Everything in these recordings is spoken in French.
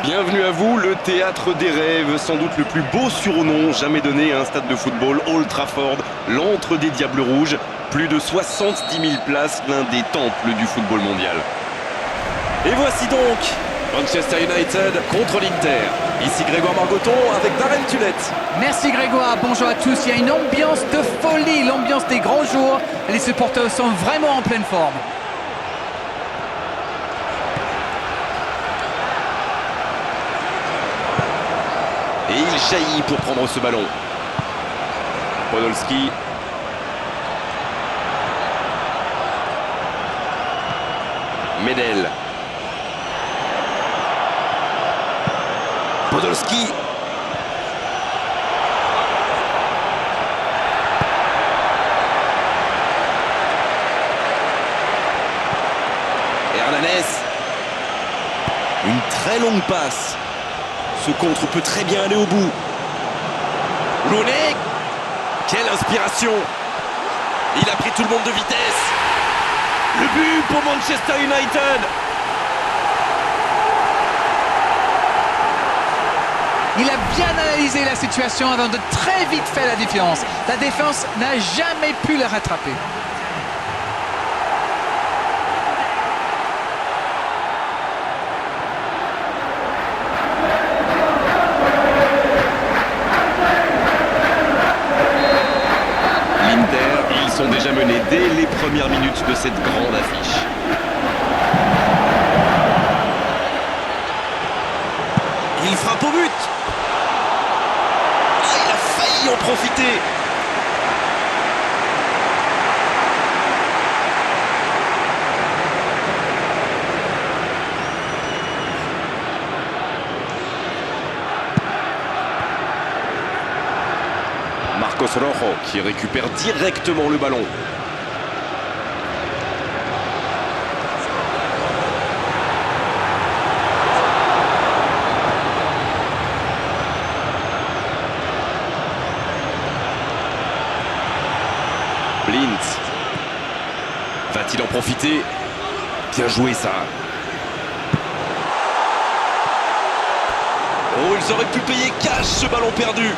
Bienvenue à vous, le théâtre des rêves, sans doute le plus beau surnom jamais donné à un stade de football, Old Trafford, l'antre des Diables Rouges. Plus de 70 000 places, l'un des temples du football mondial. Et voici donc Manchester United contre l'Inter. Ici Grégoire Margoton avec Darren Tulette. Merci Grégoire, bonjour à tous. Il y a une ambiance de folie, l'ambiance des grands jours. Les supporters sont vraiment en pleine forme. Et il jaillit pour prendre ce ballon. Podolski. Medel. Podolski. Hernanes. Une très longue passe. Ce contre peut très bien aller au bout. Rooney. Quelle inspiration. Il a pris tout le monde de vitesse. Le but pour Manchester United. Il a bien analysé la situation avant de très vite faire la différence. La défense n'a jamais pu le rattraper. Ils sont déjà menés dès les premières minutes de cette grande affiche. Il frappe au but. Ah, il a failli en profiter. Marcos Rojo qui récupère directement le ballon. Blind. Va-t-il en profiter? Bien joué ça. Oh, ils auraient pu payer cash ce ballon perdu.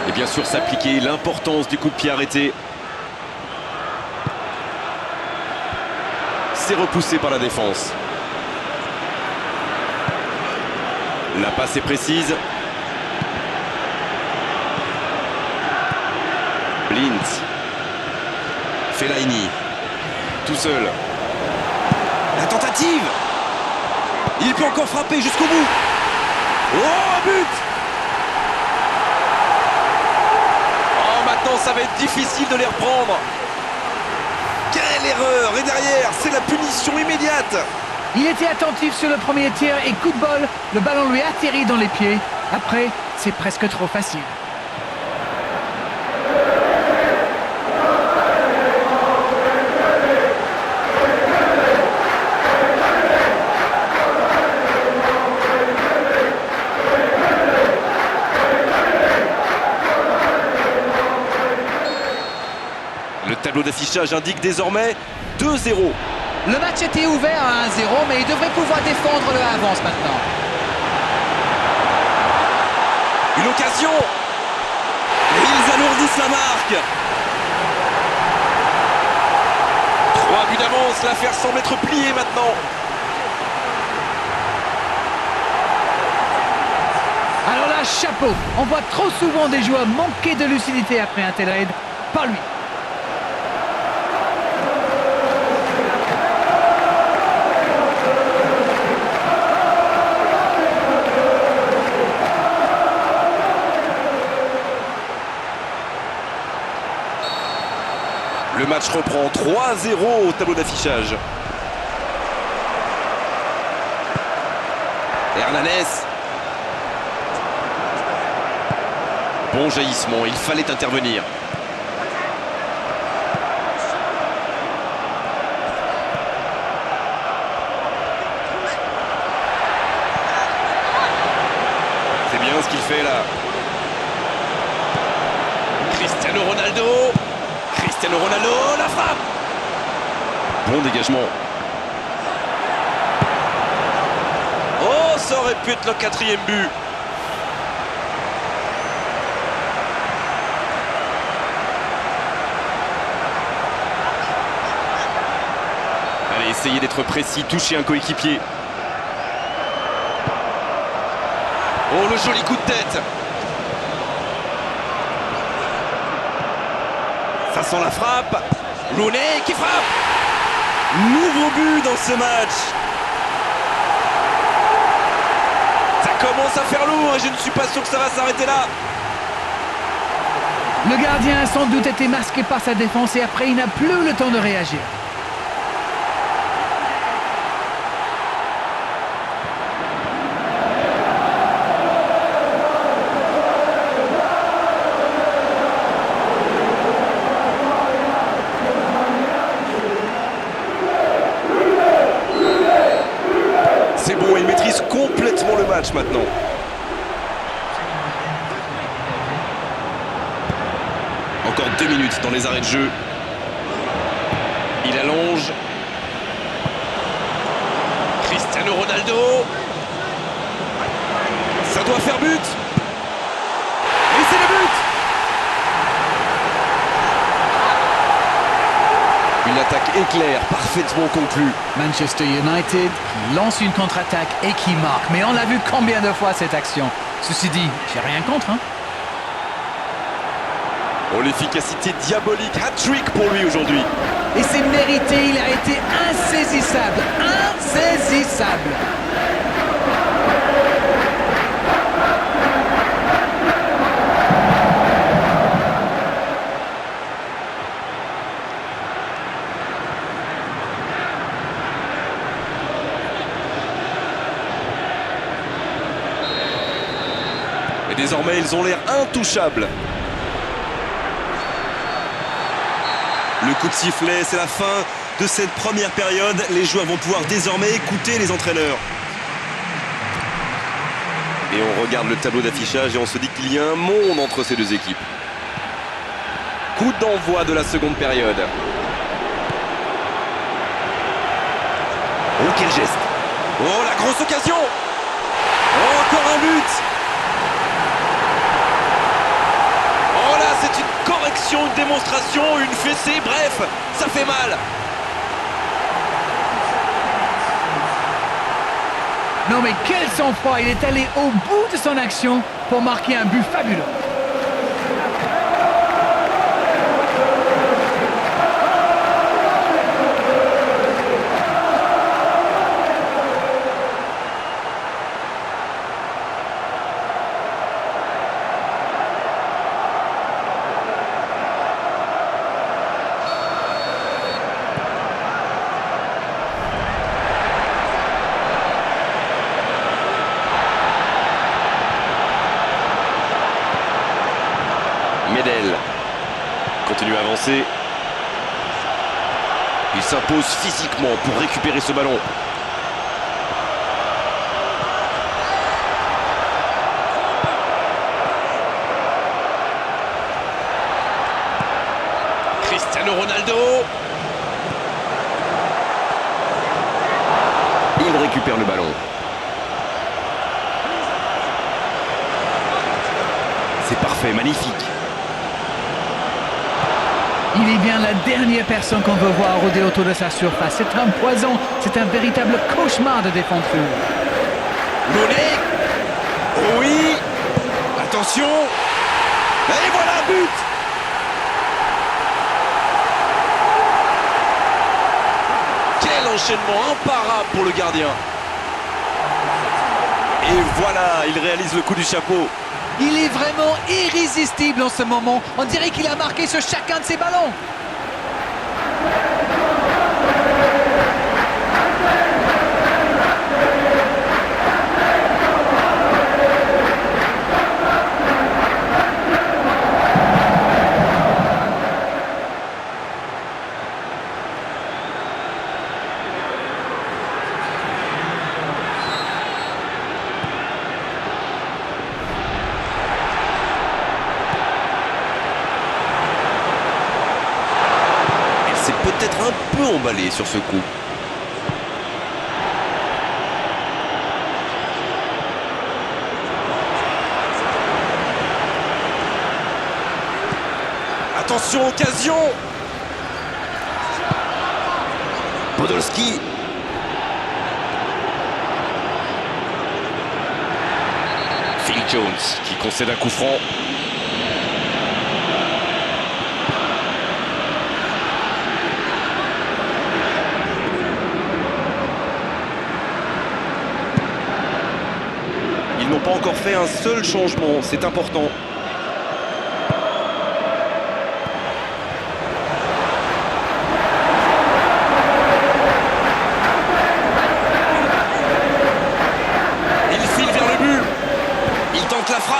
Et bien sûr s'appliquer l'importance du coup de pied arrêté. C'est repoussé par la défense. La passe est précise. Blind. Fellaini. Tout seul. La tentative. Il peut encore frapper jusqu'au bout. Oh, un but. Ça va être difficile de les reprendre. Quelle erreur. Et derrière, c'est la punition immédiate. Il était attentif sur le premier tir et coup de bol, le ballon lui atterrit dans les pieds. Après, c'est presque trop facile. Le tableau d'affichage indique désormais 2-0. Le match était ouvert à 1-0, mais il devrait pouvoir défendre le avance maintenant. Une occasion. Et ils alourdissent la marque. 3 buts d'avance, l'affaire semble être pliée maintenant. Alors là, chapeau. On voit trop souvent des joueurs manquer de lucidité après un tel raid. Pas lui. Le match reprend 3-0 au tableau d'affichage. Hernanes. Bon jaillissement, il fallait intervenir. C'est bien ce qu'il fait là. Cristiano Ronaldo, la frappe. Bon dégagement. Oh, ça aurait pu être le 4e but. Allez, essayez d'être précis, toucher un coéquipier. Oh, le joli coup de tête. Ça sent la frappe. Rooney qui frappe. Nouveau but dans ce match. Ça commence à faire lourd et je ne suis pas sûr que ça va s'arrêter là. Le gardien a sans doute été masqué par sa défense et après il n'a plus le temps de réagir. C'est bon, il maîtrise complètement le match maintenant. Encore 2 minutes dans les arrêts de jeu. Il allonge. Cristiano Ronaldo. Ça doit faire but. Et c'est le but. Une attaque éclair, parfaitement conclue. Manchester United qui lance une contre-attaque et qui marque. Mais on l'a vu combien de fois cette action. Ceci dit, j'ai rien contre, hein. Oh, l'efficacité diabolique, hat-trick pour lui aujourd'hui. Et c'est mérité, il a été insaisissable. Insaisissable. Et désormais, ils ont l'air intouchables. Le coup de sifflet, c'est la fin de cette première période. Les joueurs vont pouvoir désormais écouter les entraîneurs. Et on regarde le tableau d'affichage et on se dit qu'il y a un monde entre ces deux équipes. Coup d'envoi de la seconde période. Oh, quel geste! Oh, la grosse occasion! Oh, encore un but! Oh là, c'est une correction, une démonstration, une fessée, bref, ça fait mal. Non mais quel sang-froid, il est allé au bout de son action pour marquer un but fabuleux. Medel continue à avancer. Il s'impose physiquement pour récupérer ce ballon. Cristiano Ronaldo. Il récupère le ballon. C'est parfait, magnifique. Il est bien la dernière personne qu'on veut voir rôder autour de sa surface. C'est un poison, c'est un véritable cauchemar de défense. Rooney. Oui. Attention. Et voilà, but. Quel enchaînement imparable pour le gardien. Et voilà, il réalise le coup du chapeau. Il est vraiment irrésistible en ce moment. On dirait qu'il a marqué sur chacun de ses ballons. peut-être un peu emballé sur ce coup. Attention, occasion! Podolski. Phil Jones qui concède un coup franc. Ils n'ont pas encore fait un seul changement, c'est important. Il file vers le but. Il tente la frappe.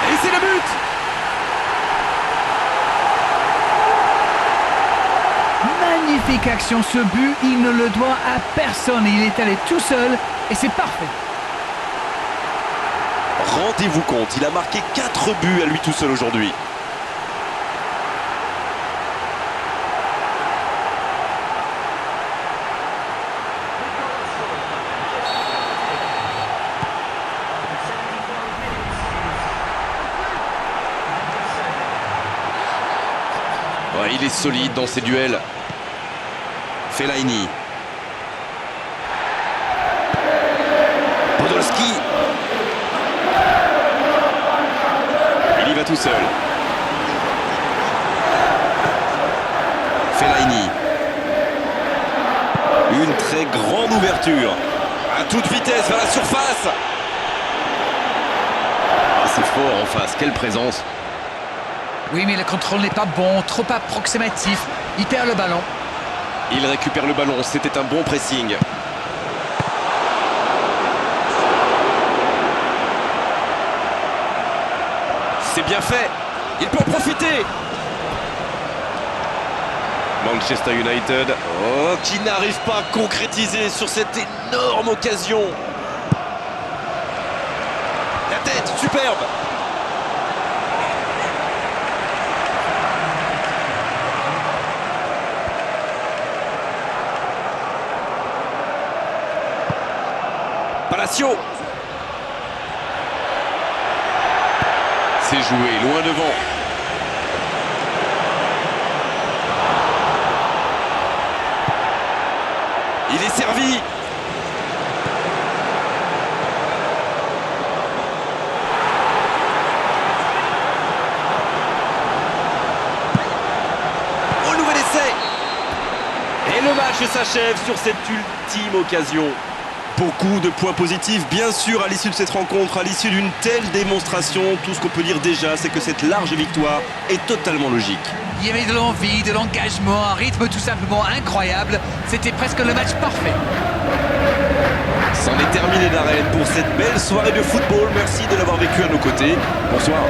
Et c'est le but. Magnifique action, ce but, il ne le doit à personne. Il est allé tout seul et c'est parfait. Rendez-vous compte, il a marqué 4 buts à lui tout seul aujourd'hui. Ouais, il est solide dans ses duels. Fellaini. Podolski. Il y va tout seul. Fellaini. Une très grande ouverture. À toute vitesse vers la surface. C'est fort en face. Quelle présence. Oui, mais le contrôle n'est pas bon, trop approximatif. Il perd le ballon. Il récupère le ballon. C'était un bon pressing. C'est bien fait. Il peut en profiter. Manchester United, qui n'arrive pas à concrétiser sur cette énorme occasion. La tête, superbe. Palacio. C'est joué, loin devant. Il est servi. Oh, nouvel essai. Et le match s'achève sur cette ultime occasion. Beaucoup de points positifs, bien sûr, à l'issue de cette rencontre, à l'issue d'une telle démonstration. Tout ce qu'on peut dire déjà, c'est que cette large victoire est totalement logique. Il y avait de l'envie, de l'engagement, un rythme tout simplement incroyable. C'était presque le match parfait. C'en est terminé d'arène pour cette belle soirée de football. Merci de l'avoir vécu à nos côtés. Bonsoir.